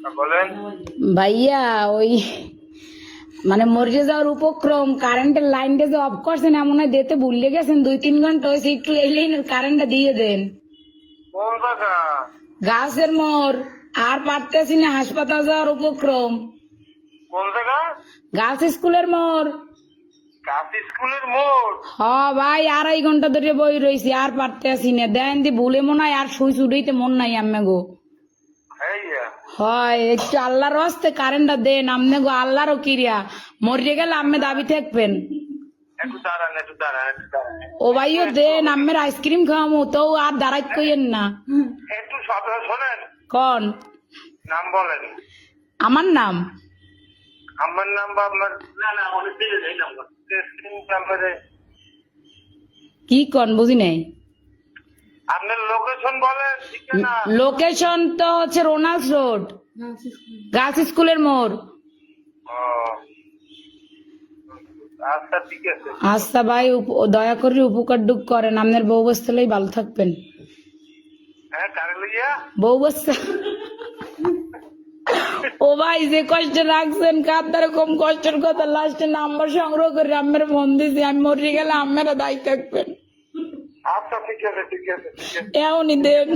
বলেন ভাইয়া ওই মানে মরে যাওয়ার উপক্রম কারেন্টের লাইনটা যে অফ করছেন এমন হয় দিতে ভুলে গেছেন 2-3 ঘন্টা হয়েছে একটু এই লাইনের কারেন্টটা দিয়ে দেন কোন জায়গা গাছের মোড় আর পারতেছি না হাসপাতাল যাওয়ার উপক্রম কোন জায়গা গার্লস স্কুলের মোড় কাশি স্কুলের মোড় হ ভাই 2.5 ঘন্টা ধরে বই রয়েছি আর পারতেছি না দেন দি ভুলে মনে হয় আর শুই ছুটাইতে মন নাই আম্মে গো হ্যাঁ হয় একটু আল্লাহর হস্তে কারেন্টটা দেন আমনে গো আল্লাহরও কিরিয়া মরে গেলে আম্মে দাবি থাকবেন একটু দাঁড়ান ও ভাইও দেন আম্মের আইসক্রিম খাওয়ামু তো আর দাঁড়াই কইেন না একটু শোনেন কোন নাম বলেন আমার নাম আমার নাম বা আপনার না অনেক দিলে এই নাম্বার নাম্বারে কি কোন বুঝি নাই আপনার লোকেশন বলেন ঠিকানা লোকেশন তো হচ্ছে রোনাল্ডস রোড গার্লস স্কুলের মোড় ও, আচ্ছা ঠিক আছে আচ্ছা ভাই দয়া করে উপকার ডুক করেন আপনার বউ বসতেলেই ভালো থাকবেন হ্যাঁ কারে লইয়া বউ বসতে ও ভাই যে কষ্ট রাখছেন কার দ্বারা কম কষ্টের কথা লাস্টে নাম্বার সংগ্রহ করে আম্মের ফোন দিছি আমি মরে গেলে আম্মেরা দায়ী থাকবেন আচ্ছা ঠিক আছে এমনই দেন